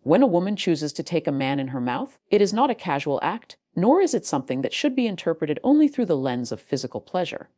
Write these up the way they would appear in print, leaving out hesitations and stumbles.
When a woman chooses to take a man in her mouth, it is not a casual act, nor is it something that should be interpreted only through the lens of physical pleasure.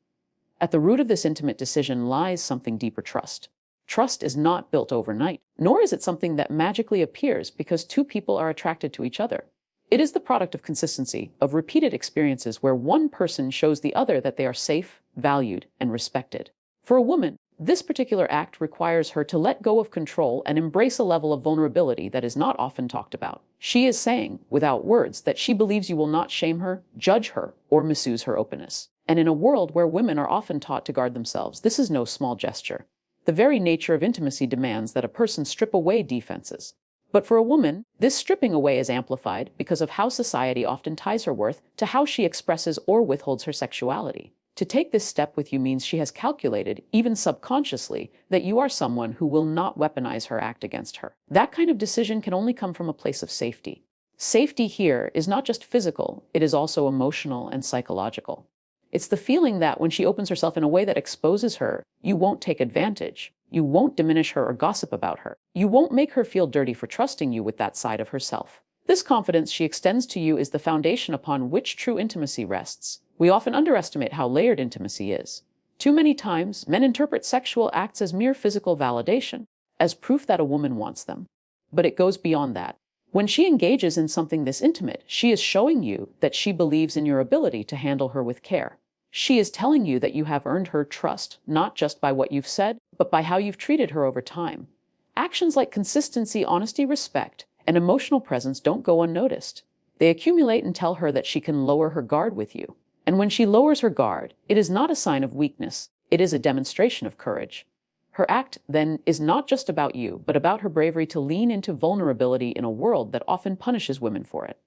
At the root of this intimate decision lies something deeper: trust. Trust is not built overnight, nor is it something that magically appears because two people are attracted to each other. It is the product of consistency, of repeated experiences where one person shows the other that they are safe, valued, and respected. For a woman, this particular act requires her to let go of control and embrace a level of vulnerability that is not often talked about. She is saying, without words, that she believes you will not shame her, judge her, or misuse her openness. And in a world where women are often taught to guard themselves, this is no small gesture. The very nature of intimacy demands that a person strip away defenses. But for a woman, this stripping away is amplified because of how society often ties her worth to how she expresses or withholds her sexuality. To take this step with you means she has calculated, even subconsciously, that you are someone who will not weaponize her act against her. That kind of decision can only come from a place of safety. Safety here is not just physical, it is also emotional and psychological. It's the feeling that when she opens herself in a way that exposes her, you won't take advantage. You won't diminish her or gossip about her. You won't make her feel dirty for trusting you with that side of herself. This confidence she extends to you is the foundation upon which true intimacy rests. We often underestimate how layered intimacy is. Too many times, men interpret sexual acts as mere physical validation, as proof that a woman wants them. But it goes beyond that. When she engages in something this intimate, she is showing you that she believes in your ability to handle her with care. She is telling you that you have earned her trust, not just by what you've said, but by how you've treated her over time. Actions like consistency, honesty, respect, and emotional presence don't go unnoticed. They accumulate and tell her that she can lower her guard with you. And when she lowers her guard, it is not a sign of weakness, it is a demonstration of courage. Her act, then, is not just about you, but about her bravery to lean into vulnerability in a world that often punishes women for it.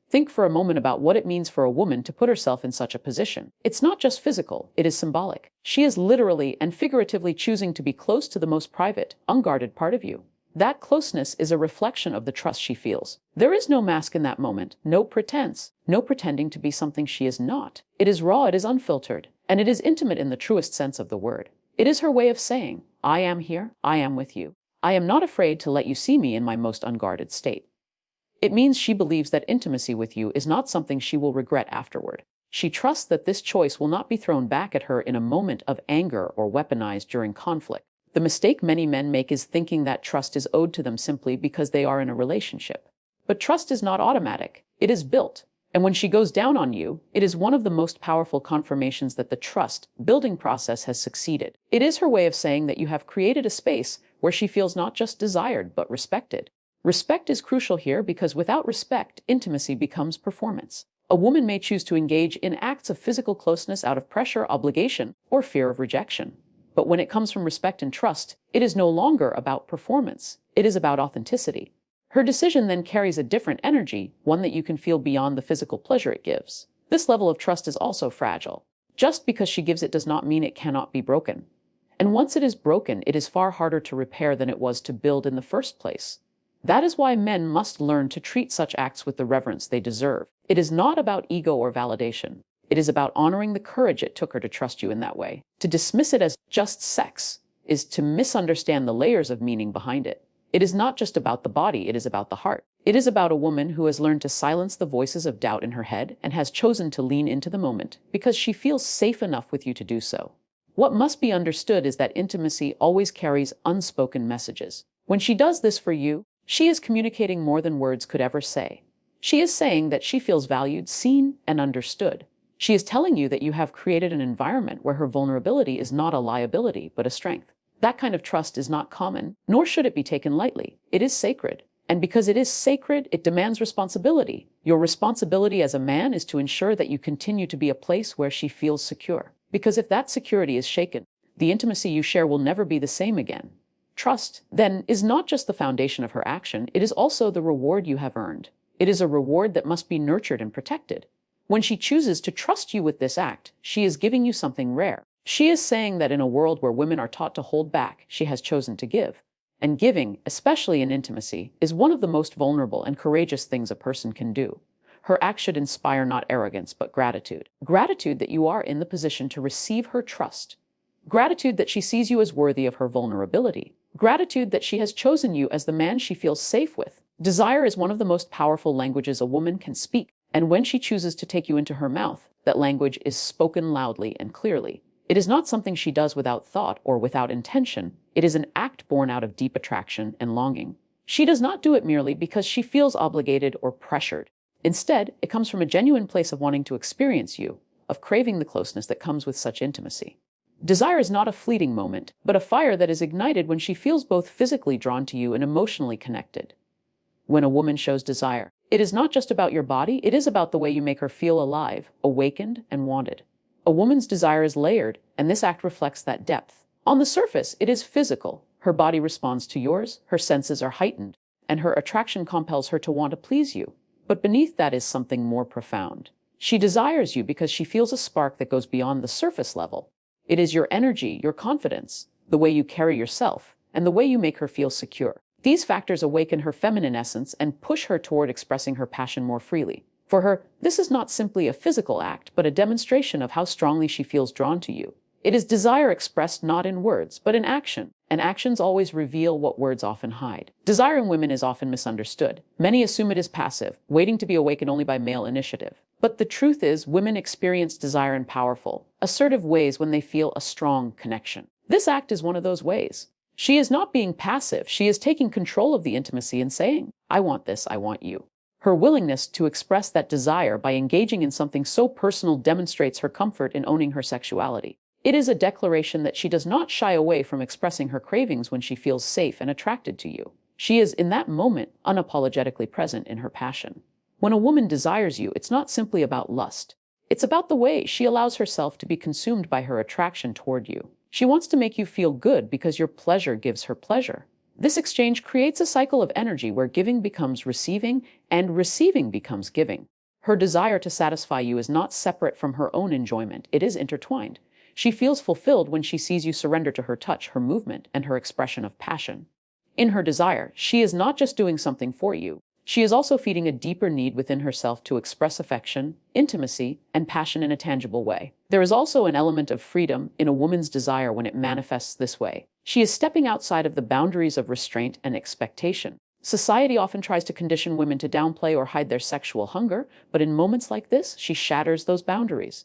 Think for a moment about what it means for a woman to put herself in such a position. It's not just physical, it is symbolic. She is literally and figuratively choosing to be close to the most private, unguarded part of you. That closeness is a reflection of the trust she feels. There is no mask in that moment, no pretense, no pretending to be something she is not. It is raw, it is unfiltered, and it is intimate in the truest sense of the word. It is her way of saying, I am here, I am with you. I am not afraid to let you see me in my most unguarded state. It means she believes that intimacy with you is not something she will regret afterward. She trusts that this choice will not be thrown back at her in a moment of anger or weaponized during conflict. The mistake many men make is thinking that trust is owed to them simply because they are in a relationship. But trust is not automatic. It is built. And when she goes down on you, it is one of the most powerful confirmations that the trust-building process has succeeded. It is her way of saying that you have created a space where she feels not just desired, but respected. Respect is crucial here because without respect, intimacy becomes performance. A woman may choose to engage in acts of physical closeness out of pressure, obligation, or fear of rejection. But when it comes from respect and trust, it is no longer about performance. It is about authenticity. Her decision then carries a different energy, one that you can feel beyond the physical pleasure it gives. This level of trust is also fragile. Just because she gives it does not mean it cannot be broken. And once it is broken, it is far harder to repair than it was to build in the first place. That is why men must learn to treat such acts with the reverence they deserve. It is not about ego or validation. It is about honoring the courage it took her to trust you in that way. To dismiss it as just sex is to misunderstand the layers of meaning behind it. It is not just about the body, it is about the heart. It is about a woman who has learned to silence the voices of doubt in her head and has chosen to lean into the moment because she feels safe enough with you to do so. What must be understood is that intimacy always carries unspoken messages. When she does this for you, she is communicating more than words could ever say. She is saying that she feels valued, seen, and understood. She is telling you that you have created an environment where her vulnerability is not a liability, but a strength. That kind of trust is not common, nor should it be taken lightly. It is sacred. And because it is sacred, it demands responsibility. Your responsibility as a man is to ensure that you continue to be a place where she feels secure. Because if that security is shaken, the intimacy you share will never be the same again. Trust, then, is not just the foundation of her action, it is also the reward you have earned. It is a reward that must be nurtured and protected. When she chooses to trust you with this act, she is giving you something rare. She is saying that in a world where women are taught to hold back, she has chosen to give. And giving, especially in intimacy, is one of the most vulnerable and courageous things a person can do. Her act should inspire not arrogance, but gratitude. Gratitude that you are in the position to receive her trust. Gratitude that she sees you as worthy of her vulnerability. Gratitude that she has chosen you as the man she feels safe with. Desire is one of the most powerful languages a woman can speak, and when she chooses to take you into her mouth, that language is spoken loudly and clearly. It is not something she does without thought or without intention. It is an act born out of deep attraction and longing. She does not do it merely because she feels obligated or pressured. Instead, it comes from a genuine place of wanting to experience you, of craving the closeness that comes with such intimacy. Desire is not a fleeting moment, but a fire that is ignited when she feels both physically drawn to you and emotionally connected. When a woman shows desire, it is not just about your body, it is about the way you make her feel alive, awakened, and wanted. A woman's desire is layered, and this act reflects that depth. On the surface, it is physical. Her body responds to yours, her senses are heightened, and her attraction compels her to want to please you. But beneath that is something more profound. She desires you because she feels a spark that goes beyond the surface level. It is your energy, your confidence, the way you carry yourself, and the way you make her feel secure. These factors awaken her feminine essence and push her toward expressing her passion more freely. For her, this is not simply a physical act, but a demonstration of how strongly she feels drawn to you. It is desire expressed not in words, but in action, and actions always reveal what words often hide. Desire in women is often misunderstood. Many assume it is passive, waiting to be awakened only by male initiative. But the truth is, women experience desire in powerful, assertive ways when they feel a strong connection. This act is one of those ways. She is not being passive, she is taking control of the intimacy and saying, I want this, I want you. Her willingness to express that desire by engaging in something so personal demonstrates her comfort in owning her sexuality. It is a declaration that she does not shy away from expressing her cravings when she feels safe and attracted to you. She is, in that moment, unapologetically present in her passion. When a woman desires you, it's not simply about lust. It's about the way she allows herself to be consumed by her attraction toward you. She wants to make you feel good because your pleasure gives her pleasure. This exchange creates a cycle of energy where giving becomes receiving and receiving becomes giving. Her desire to satisfy you is not separate from her own enjoyment. It is intertwined. She feels fulfilled when she sees you surrender to her touch, her movement, and her expression of passion. In her desire, she is not just doing something for you. She is also feeding a deeper need within herself to express affection, intimacy, and passion in a tangible way. There is also an element of freedom in a woman's desire when it manifests this way. She is stepping outside of the boundaries of restraint and expectation. Society often tries to condition women to downplay or hide their sexual hunger, but in moments like this, she shatters those boundaries.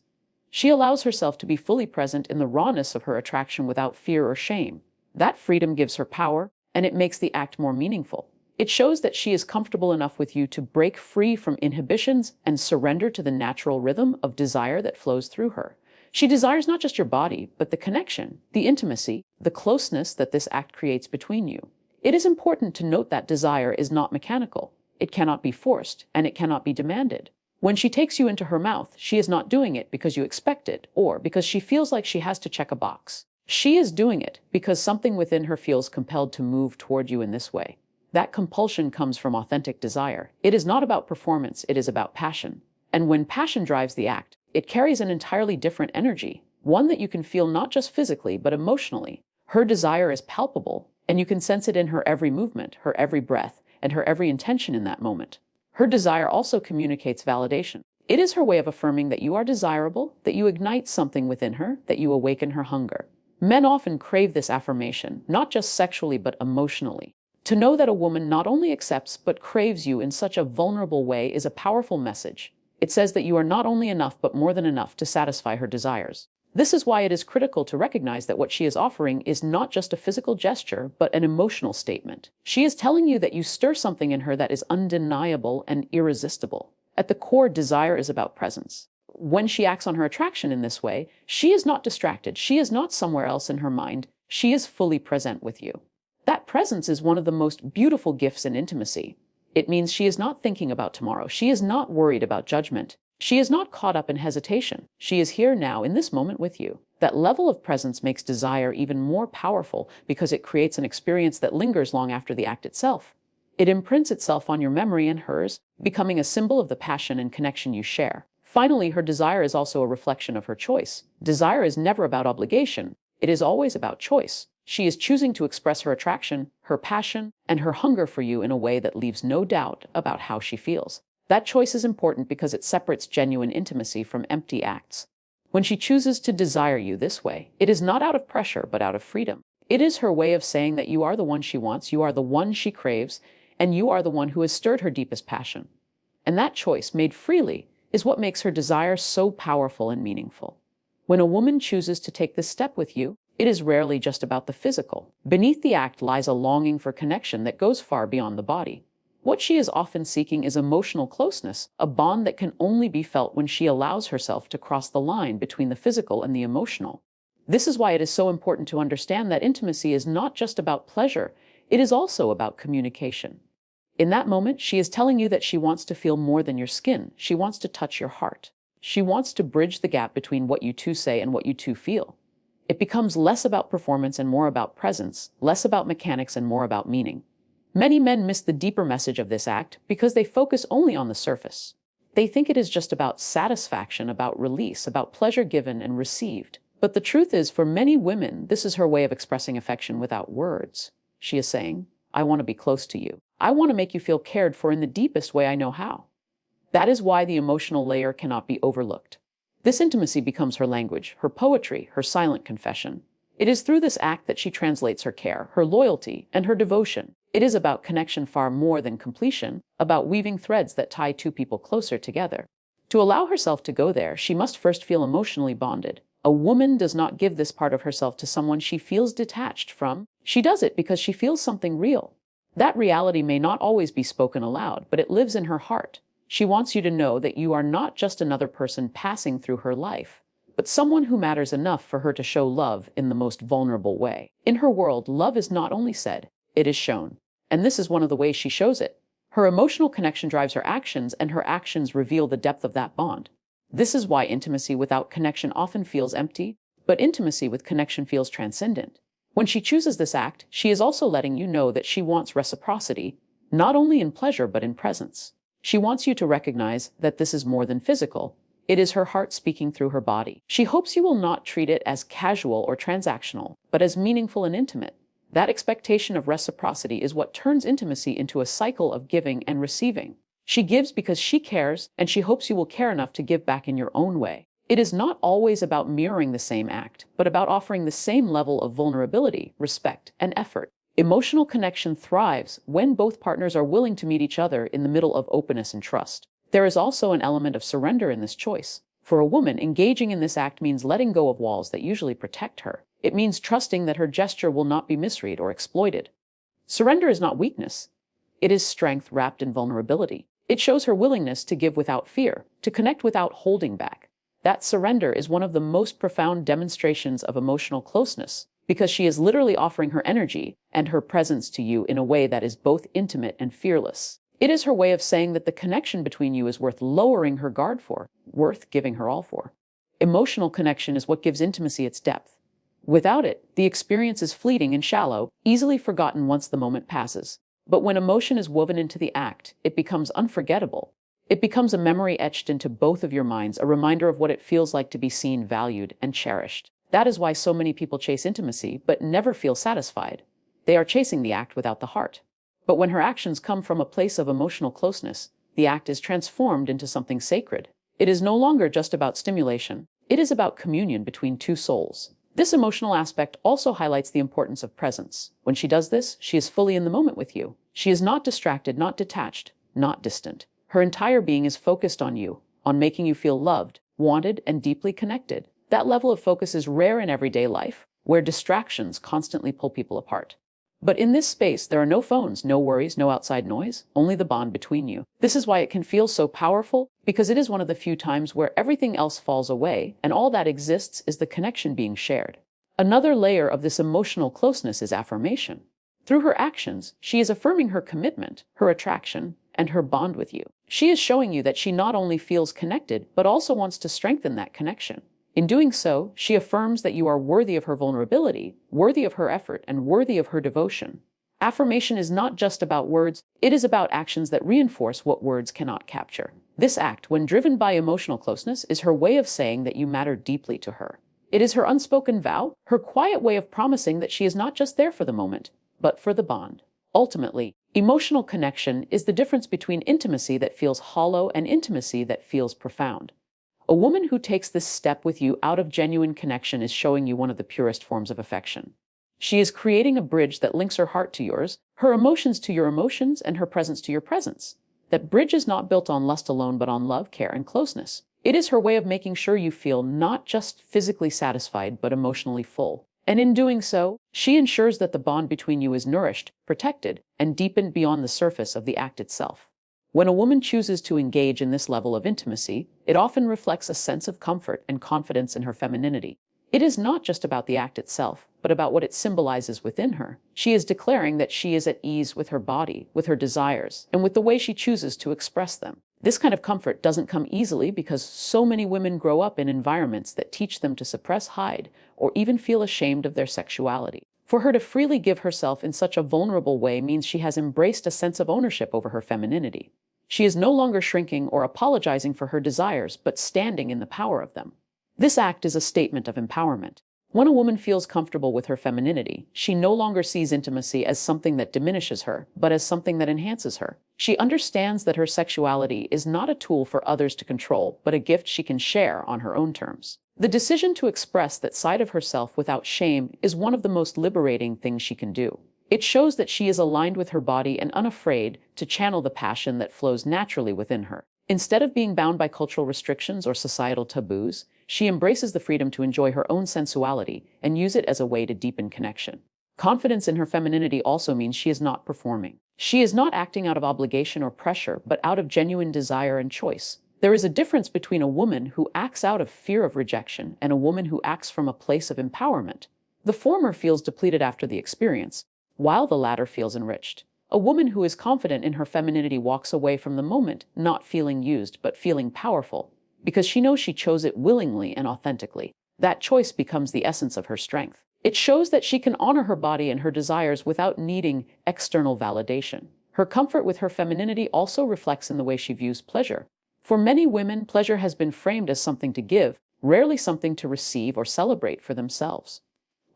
She allows herself to be fully present in the rawness of her attraction without fear or shame. That freedom gives her power, and it makes the act more meaningful. It shows that she is comfortable enough with you to break free from inhibitions and surrender to the natural rhythm of desire that flows through her. She desires not just your body, but the connection, the intimacy, the closeness that this act creates between you. It is important to note that desire is not mechanical. It cannot be forced, and it cannot be demanded. When she takes you into her mouth, she is not doing it because you expect it, or because she feels like she has to check a box. She is doing it because something within her feels compelled to move toward you in this way. That compulsion comes from authentic desire. It is not about performance, it is about passion. And when passion drives the act, it carries an entirely different energy, one that you can feel not just physically, but emotionally. Her desire is palpable, and you can sense it in her every movement, her every breath, and her every intention in that moment. Her desire also communicates validation. It is her way of affirming that you are desirable, that you ignite something within her, that you awaken her hunger. Men often crave this affirmation, not just sexually, but emotionally. To know that a woman not only accepts but craves you in such a vulnerable way is a powerful message. It says that you are not only enough but more than enough to satisfy her desires. This is why it is critical to recognize that what she is offering is not just a physical gesture, but an emotional statement. She is telling you that you stir something in her that is undeniable and irresistible. At the core, desire is about presence. When she acts on her attraction in this way, she is not distracted. She is not somewhere else in her mind. She is fully present with you. That presence is one of the most beautiful gifts in intimacy. It means she is not thinking about tomorrow. She is not worried about judgment. She is not caught up in hesitation. She is here now in this moment with you. That level of presence makes desire even more powerful because it creates an experience that lingers long after the act itself. It imprints itself on your memory and hers, becoming a symbol of the passion and connection you share. Finally, her desire is also a reflection of her choice. Desire is never about obligation. It is always about choice. She is choosing to express her attraction, her passion, and her hunger for you in a way that leaves no doubt about how she feels. That choice is important because it separates genuine intimacy from empty acts. When she chooses to desire you this way, it is not out of pressure, but out of freedom. It is her way of saying that you are the one she wants, you are the one she craves, and you are the one who has stirred her deepest passion. And that choice, made freely, is what makes her desire so powerful and meaningful. When a woman chooses to take this step with you, it is rarely just about the physical. Beneath the act lies a longing for connection that goes far beyond the body. What she is often seeking is emotional closeness, a bond that can only be felt when she allows herself to cross the line between the physical and the emotional. This is why it is so important to understand that intimacy is not just about pleasure, it is also about communication. In that moment, she is telling you that she wants to feel more than your skin. She wants to touch your heart. She wants to bridge the gap between what you two say and what you two feel. It becomes less about performance and more about presence, less about mechanics and more about meaning. Many men miss the deeper message of this act because they focus only on the surface. They think it is just about satisfaction, about release, about pleasure given and received. But the truth is, for many women, this is her way of expressing affection without words. She is saying, I want to be close to you. I want to make you feel cared for in the deepest way I know how. That is why the emotional layer cannot be overlooked. This intimacy becomes her language, her poetry, her silent confession. It is through this act that she translates her care, her loyalty, and her devotion. It is about connection far more than completion, about weaving threads that tie two people closer together. To allow herself to go there, she must first feel emotionally bonded. A woman does not give this part of herself to someone she feels detached from. She does it because she feels something real. That reality may not always be spoken aloud, but it lives in her heart. She wants you to know that you are not just another person passing through her life, but someone who matters enough for her to show love in the most vulnerable way. In her world, love is not only said, it is shown. And this is one of the ways she shows it. Her emotional connection drives her actions, and her actions reveal the depth of that bond. This is why intimacy without connection often feels empty, but intimacy with connection feels transcendent. When she chooses this act, she is also letting you know that she wants reciprocity, not only in pleasure but in presence. She wants you to recognize that this is more than physical. It is her heart speaking through her body. She hopes you will not treat it as casual or transactional, but as meaningful and intimate. That expectation of reciprocity is what turns intimacy into a cycle of giving and receiving. She gives because she cares, and she hopes you will care enough to give back in your own way. It is not always about mirroring the same act, but about offering the same level of vulnerability, respect, and effort. Emotional connection thrives when both partners are willing to meet each other in the middle of openness and trust. There is also an element of surrender in this choice. For a woman, engaging in this act means letting go of walls that usually protect her. It means trusting that her gesture will not be misread or exploited. Surrender is not weakness. It is strength wrapped in vulnerability. It shows her willingness to give without fear, to connect without holding back. That surrender is one of the most profound demonstrations of emotional closeness, because she is literally offering her energy and her presence to you in a way that is both intimate and fearless. It is her way of saying that the connection between you is worth lowering her guard for, worth giving her all for. Emotional connection is what gives intimacy its depth. Without it, the experience is fleeting and shallow, easily forgotten once the moment passes. But when emotion is woven into the act, it becomes unforgettable. It becomes a memory etched into both of your minds, a reminder of what it feels like to be seen, valued, and cherished. That is why so many people chase intimacy, but never feel satisfied. They are chasing the act without the heart. But when her actions come from a place of emotional closeness, the act is transformed into something sacred. It is no longer just about stimulation. It is about communion between two souls. This emotional aspect also highlights the importance of presence. When she does this, she is fully in the moment with you. She is not distracted, not detached, not distant. Her entire being is focused on you, on making you feel loved, wanted, and deeply connected. That level of focus is rare in everyday life, where distractions constantly pull people apart. But in this space, there are no phones, no worries, no outside noise, only the bond between you. This is why it can feel so powerful, because it is one of the few times where everything else falls away, and all that exists is the connection being shared. Another layer of this emotional closeness is affirmation. Through her actions, she is affirming her commitment, her attraction, and her bond with you. She is showing you that she not only feels connected, but also wants to strengthen that connection. In doing so, she affirms that you are worthy of her vulnerability, worthy of her effort, and worthy of her devotion. Affirmation is not just about words, it is about actions that reinforce what words cannot capture. This act, when driven by emotional closeness, is her way of saying that you matter deeply to her. It is her unspoken vow, her quiet way of promising that she is not just there for the moment, but for the bond. Ultimately, emotional connection is the difference between intimacy that feels hollow and intimacy that feels profound. A woman who takes this step with you out of genuine connection is showing you one of the purest forms of affection. She is creating a bridge that links her heart to yours, her emotions to your emotions, and her presence to your presence. That bridge is not built on lust alone, but on love, care, and closeness. It is her way of making sure you feel not just physically satisfied, but emotionally full. And in doing so, she ensures that the bond between you is nourished, protected, and deepened beyond the surface of the act itself. When a woman chooses to engage in this level of intimacy, it often reflects a sense of comfort and confidence in her femininity. It is not just about the act itself, but about what it symbolizes within her. She is declaring that she is at ease with her body, with her desires, and with the way she chooses to express them. This kind of comfort doesn't come easily because so many women grow up in environments that teach them to suppress, hide, or even feel ashamed of their sexuality. For her to freely give herself in such a vulnerable way means she has embraced a sense of ownership over her femininity. She is no longer shrinking or apologizing for her desires, but standing in the power of them. This act is a statement of empowerment. When a woman feels comfortable with her femininity, she no longer sees intimacy as something that diminishes her, but as something that enhances her. She understands that her sexuality is not a tool for others to control, but a gift she can share on her own terms. The decision to express that side of herself without shame is one of the most liberating things she can do. It shows that she is aligned with her body and unafraid to channel the passion that flows naturally within her. Instead of being bound by cultural restrictions or societal taboos, she embraces the freedom to enjoy her own sensuality and use it as a way to deepen connection. Confidence in her femininity also means she is not performing. She is not acting out of obligation or pressure, but out of genuine desire and choice. There is a difference between a woman who acts out of fear of rejection and a woman who acts from a place of empowerment. The former feels depleted after the experience, while the latter feels enriched. A woman who is confident in her femininity walks away from the moment not feeling used, but feeling powerful, because she knows she chose it willingly and authentically. That choice becomes the essence of her strength. It shows that she can honor her body and her desires without needing external validation. Her comfort with her femininity also reflects in the way she views pleasure. For many women, pleasure has been framed as something to give, rarely something to receive or celebrate for themselves.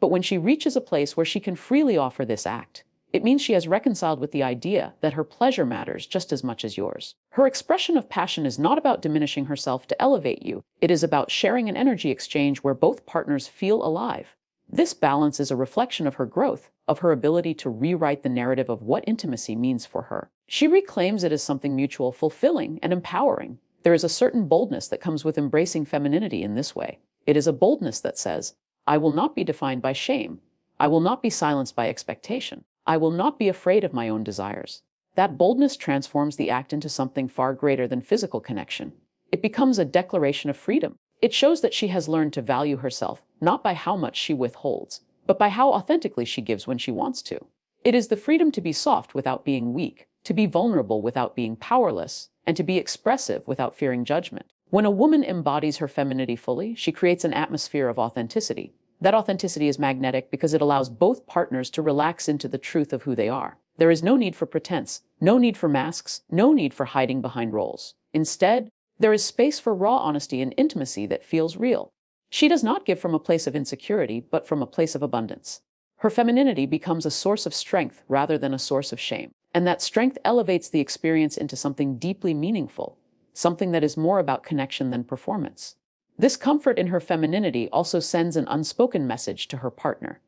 But when she reaches a place where she can freely offer this act, it means she has reconciled with the idea that her pleasure matters just as much as yours. Her expression of passion is not about diminishing herself to elevate you. It is about sharing an energy exchange where both partners feel alive. This balance is a reflection of her growth, of her ability to rewrite the narrative of what intimacy means for her. She reclaims it as something mutual, fulfilling, and empowering. There is a certain boldness that comes with embracing femininity in this way. It is a boldness that says, I will not be defined by shame. I will not be silenced by expectation. I will not be afraid of my own desires. That boldness transforms the act into something far greater than physical connection. It becomes a declaration of freedom. It shows that she has learned to value herself, not by how much she withholds, but by how authentically she gives when she wants to. It is the freedom to be soft without being weak, to be vulnerable without being powerless, and to be expressive without fearing judgment. When a woman embodies her femininity fully, she creates an atmosphere of authenticity. That authenticity is magnetic because it allows both partners to relax into the truth of who they are. There is no need for pretense, no need for masks, no need for hiding behind roles. Instead, there is space for raw honesty and intimacy that feels real. She does not give from a place of insecurity, but from a place of abundance. Her femininity becomes a source of strength rather than a source of shame. And that strength elevates the experience into something deeply meaningful, something that is more about connection than performance. This comfort in her femininity also sends an unspoken message to her partner.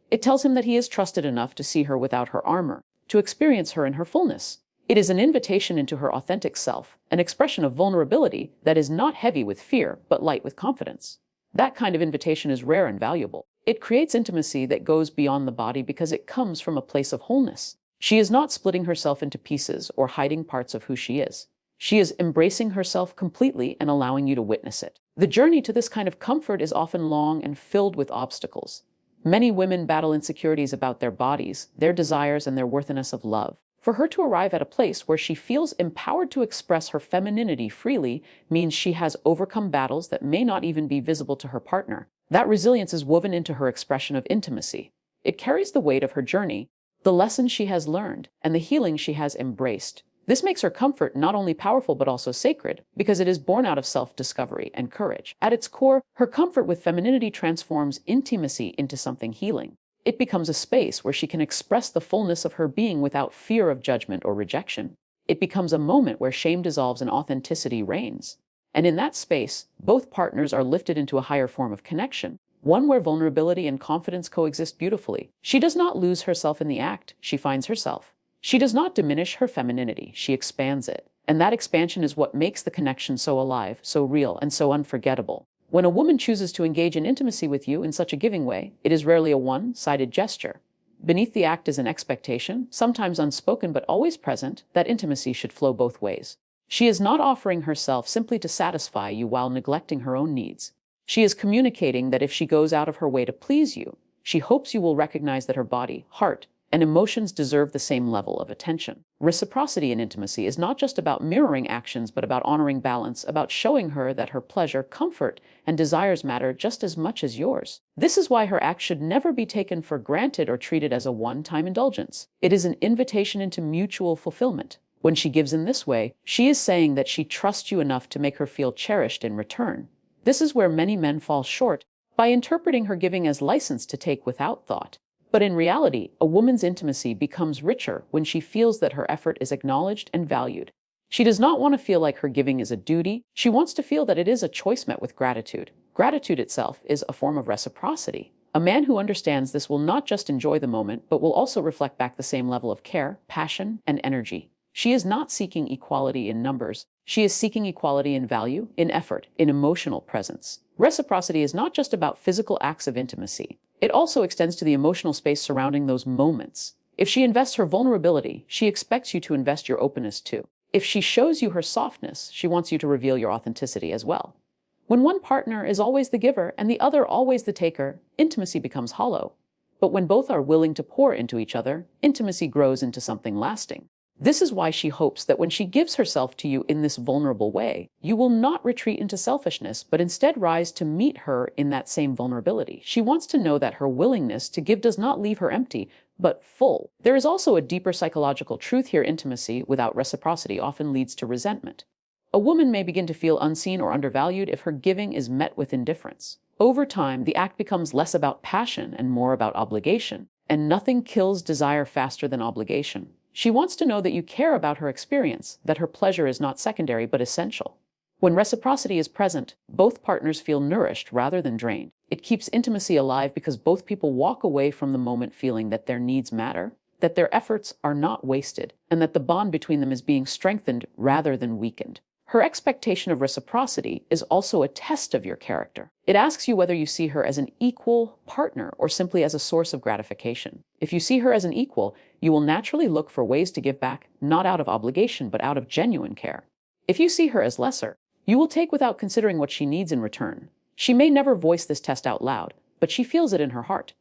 It tells him that he is trusted enough to see her without her armor, to experience her in her fullness. It is an invitation into her authentic self, an expression of vulnerability that is not heavy with fear, but light with confidence. That kind of invitation is rare and valuable. It creates intimacy that goes beyond the body because it comes from a place of wholeness. She is not splitting herself into pieces or hiding parts of who she is. She is embracing herself completely and allowing you to witness it. The journey to this kind of comfort is often long and filled with obstacles. Many women battle insecurities about their bodies, their desires, and their worthiness of love. For her to arrive at a place where she feels empowered to express her femininity freely means she has overcome battles that may not even be visible to her partner. That resilience is woven into her expression of intimacy. It carries the weight of her journey, the lessons she has learned, and the healing she has embraced. This makes her comfort not only powerful but also sacred, because it is born out of self-discovery and courage. At its core, her comfort with femininity transforms intimacy into something healing. It becomes a space where she can express the fullness of her being without fear of judgment or rejection. It becomes a moment where shame dissolves and authenticity reigns. And in that space, both partners are lifted into a higher form of connection, one where vulnerability and confidence coexist beautifully. She does not lose herself in the act, she finds herself. She does not diminish her femininity, she expands it. And that expansion is what makes the connection so alive, so real, and so unforgettable. When a woman chooses to engage in intimacy with you in such a giving way, it is rarely a one-sided gesture. Beneath the act is an expectation, sometimes unspoken but always present, that intimacy should flow both ways. She is not offering herself simply to satisfy you while neglecting her own needs. She is communicating that if she goes out of her way to please you, she hopes you will recognize that her body, heart, and emotions deserve the same level of attention. Reciprocity in intimacy is not just about mirroring actions, but about honoring balance, about showing her that her pleasure, comfort, and desires matter just as much as yours. This is why her act should never be taken for granted or treated as a one-time indulgence. It is an invitation into mutual fulfillment. When she gives in this way, she is saying that she trusts you enough to make her feel cherished in return. This is where many men fall short, by interpreting her giving as license to take without thought. But in reality, a woman's intimacy becomes richer when she feels that her effort is acknowledged and valued. She does not want to feel like her giving is a duty. She wants to feel that it is a choice met with gratitude. Gratitude itself is a form of reciprocity. A man who understands this will not just enjoy the moment, but will also reflect back the same level of care, passion, and energy. She is not seeking equality in numbers. She is seeking equality in value, in effort, in emotional presence. Reciprocity is not just about physical acts of intimacy. It also extends to the emotional space surrounding those moments. If she invests her vulnerability, she expects you to invest your openness too. If she shows you her softness, she wants you to reveal your authenticity as well. When one partner is always the giver and the other always the taker, intimacy becomes hollow. But when both are willing to pour into each other, intimacy grows into something lasting. This is why she hopes that when she gives herself to you in this vulnerable way, you will not retreat into selfishness, but instead rise to meet her in that same vulnerability. She wants to know that her willingness to give does not leave her empty, but full. There is also a deeper psychological truth here. Intimacy without reciprocity often leads to resentment. A woman may begin to feel unseen or undervalued if her giving is met with indifference. Over time, the act becomes less about passion and more about obligation, and nothing kills desire faster than obligation. She wants to know that you care about her experience, that her pleasure is not secondary but essential. When reciprocity is present, both partners feel nourished rather than drained. It keeps intimacy alive because both people walk away from the moment feeling that their needs matter, that their efforts are not wasted, and that the bond between them is being strengthened rather than weakened. Her expectation of reciprocity is also a test of your character. It asks you whether you see her as an equal partner or simply as a source of gratification. If you see her as an equal, you will naturally look for ways to give back, not out of obligation, but out of genuine care. If you see her as lesser, you will take without considering what she needs in return. She may never voice this test out loud, but she feels it in her heart.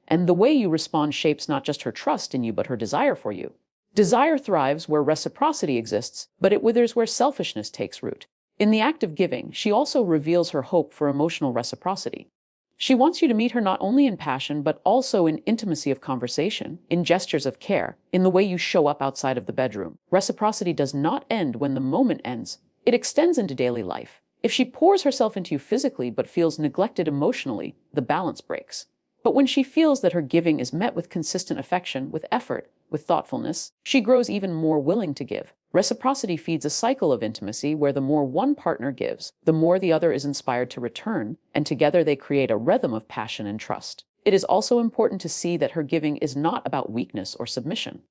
And the way you respond shapes not just her trust in you, but her desire for you. Desire thrives where reciprocity exists, but it withers where selfishness takes root. In the act of giving, she also reveals her hope for emotional reciprocity. She wants you to meet her not only in passion, but also in intimacy of conversation, in gestures of care, in the way you show up outside of the bedroom. Reciprocity does not end when the moment ends. It extends into daily life. If she pours herself into you physically but feels neglected emotionally, the balance breaks. But when she feels that her giving is met with consistent affection, with effort, with thoughtfulness, she grows even more willing to give. Reciprocity feeds a cycle of intimacy where the more one partner gives, the more the other is inspired to return, and together they create a rhythm of passion and trust. It is also important to see that her giving is not about weakness or submission.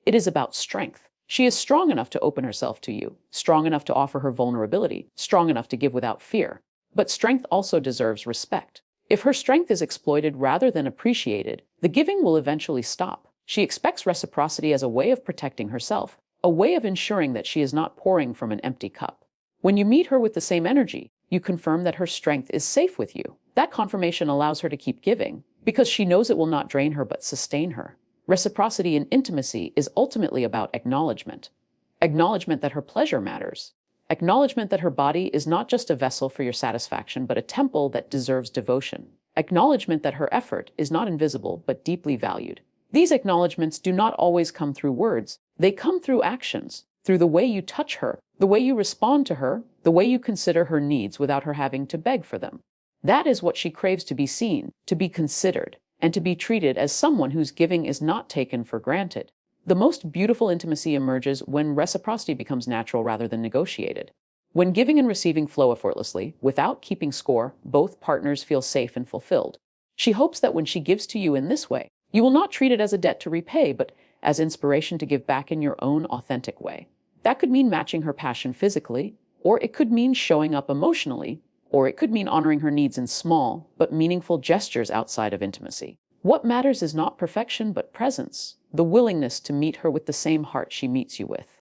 It is about strength. She is strong enough to open herself to you, strong enough to offer her vulnerability, strong enough to give without fear. But strength also deserves respect. If her strength is exploited rather than appreciated, the giving will eventually stop. She expects reciprocity as a way of protecting herself, a way of ensuring that she is not pouring from an empty cup. When you meet her with the same energy, you confirm that her strength is safe with you. That confirmation allows her to keep giving, because she knows it will not drain her but sustain her. Reciprocity in intimacy is ultimately about acknowledgement. Acknowledgement that her pleasure matters. Acknowledgement that her body is not just a vessel for your satisfaction, but a temple that deserves devotion. Acknowledgement that her effort is not invisible, but deeply valued. These acknowledgements do not always come through words. They come through actions, through the way you touch her, the way you respond to her, the way you consider her needs without her having to beg for them. That is what she craves: to be seen, to be considered, and to be treated as someone whose giving is not taken for granted. The most beautiful intimacy emerges when reciprocity becomes natural rather than negotiated. When giving and receiving flow effortlessly, without keeping score, both partners feel safe and fulfilled. She hopes that when she gives to you in this way, you will not treat it as a debt to repay, but as inspiration to give back in your own authentic way. That could mean matching her passion physically, or it could mean showing up emotionally, or it could mean honoring her needs in small but meaningful gestures outside of intimacy. What matters is not perfection but presence, the willingness to meet her with the same heart she meets you with.